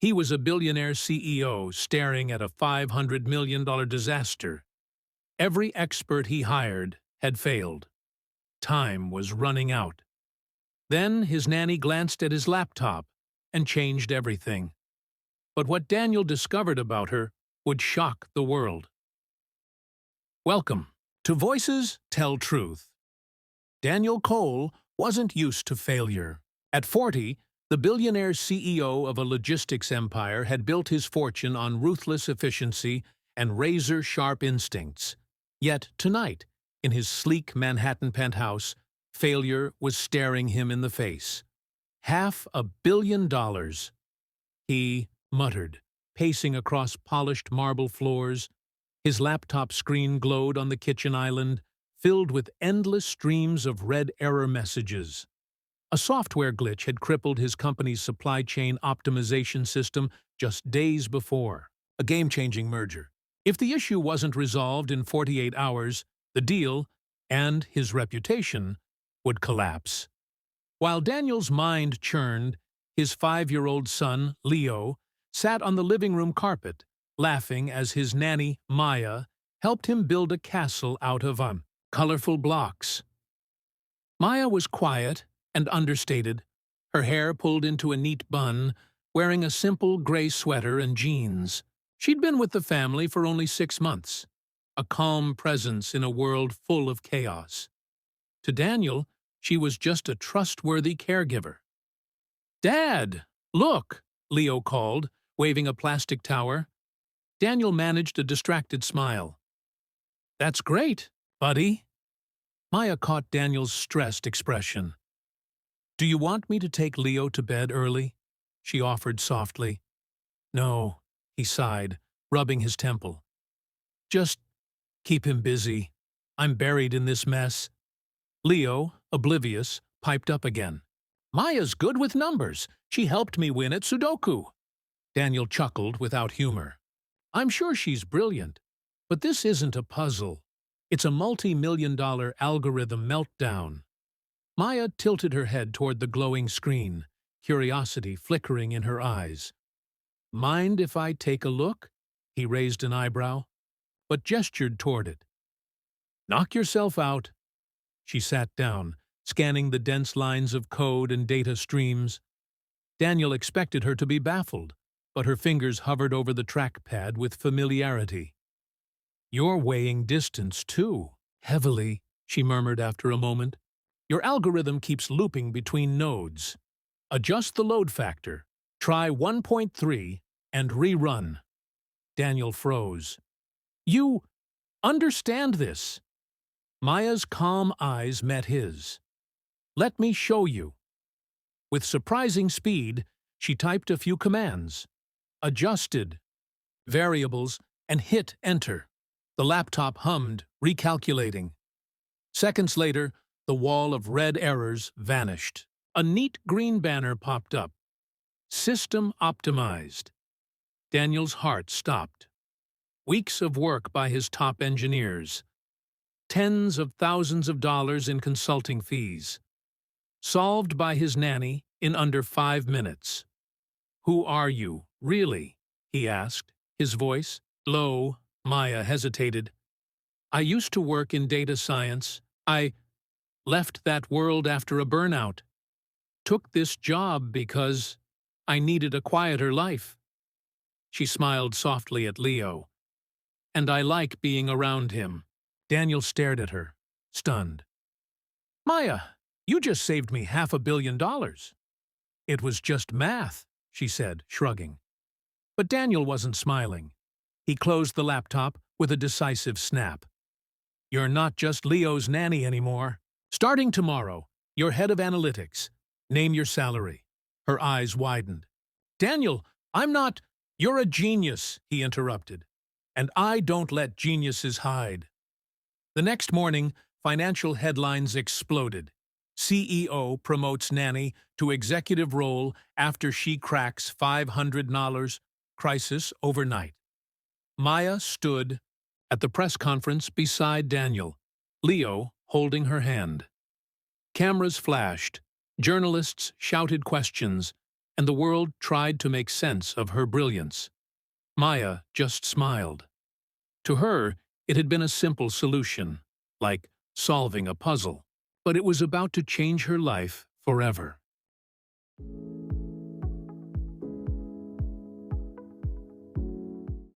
He was a billionaire CEO staring at a $500 million disaster. Every expert he hired had failed. Time was running out. Then his nanny glanced at his laptop and changed everything. But what Daniel discovered about her would shock the world. Welcome to Voices Tell Truth. Daniel Cole wasn't used to failure. At 40, the billionaire CEO of a logistics empire had built his fortune on ruthless efficiency and razor-sharp instincts. Yet tonight, in his sleek Manhattan penthouse, failure was staring him in the face. $500 million. He muttered, pacing across polished marble floors. His laptop screen glowed on the kitchen island, filled with endless streams of red error messages. A software glitch had crippled his company's supply chain optimization system just days before. A game-changing merger. If the issue wasn't resolved in 48 hours, the deal, and his reputation, would collapse. While Daniel's mind churned, his 5-year-old son, Leo, sat on the living room carpet, laughing as his nanny, Maya, helped him build a castle out of colorful blocks. Maya was quiet and understated, her hair pulled into a neat bun, wearing a simple gray sweater and jeans. She'd been with the family for only 6 months, a calm presence in a world full of chaos. To Daniel, she was just a trustworthy caregiver. "Dad, look," Leo called, waving a plastic tower. Daniel managed a distracted smile. "That's great, buddy." Maya caught Daniel's stressed expression. "Do you want me to take Leo to bed early?" she offered softly. "No," he sighed, rubbing his temple. "Just keep him busy. I'm buried in this mess." Leo, oblivious, piped up again. "Maya's good with numbers. She helped me win at Sudoku." Daniel chuckled without humor. "I'm sure she's brilliant, but this isn't a puzzle. It's a multi-million-dollar algorithm meltdown." Maya tilted her head toward the glowing screen, curiosity flickering in her eyes. "Mind if I take a look?" He raised an eyebrow, but gestured toward it. "Knock yourself out." She sat down, scanning the dense lines of code and data streams. Daniel expected her to be baffled, but her fingers hovered over the trackpad with familiarity. "You're weighing distance, too, heavily," she murmured after a moment. "Your algorithm keeps looping between nodes. Adjust the load factor. Try 1.3 and rerun." Daniel froze. "You understand this?" Maya's calm eyes met his. "Let me show you." With surprising speed, she typed a few commands, adjusted variables, and hit enter. The laptop hummed, recalculating. Seconds later, the wall of red errors vanished. A neat green banner popped up. System optimized. Daniel's heart stopped. Weeks of work by his top engineers. Tens of thousands of dollars in consulting fees. Solved by his nanny in under 5 minutes. "Who are you, really?" he asked, his voice low. Maya hesitated. "I used to work in data science. I left that world after a burnout. Took this job because I needed a quieter life." She smiled softly at Leo. "And I like being around him." Daniel stared at her, stunned. "Maya, you just saved me $500 million. "It was just math," she said, shrugging. But Daniel wasn't smiling. He closed the laptop with a decisive snap. "You're not just Leo's nanny anymore. Starting tomorrow, you're head of analytics. Name your salary." Her eyes widened. "Daniel, I'm not—" "You're a genius," he interrupted. "And I don't let geniuses hide." The next morning, financial headlines exploded. CEO promotes nanny to executive role after she cracks $500 crisis overnight. Maya stood at the press conference beside Daniel, Leo holding her hand. Cameras flashed, journalists shouted questions, and the world tried to make sense of her brilliance. Maya just smiled. To her, it had been a simple solution, like solving a puzzle, but it was about to change her life forever.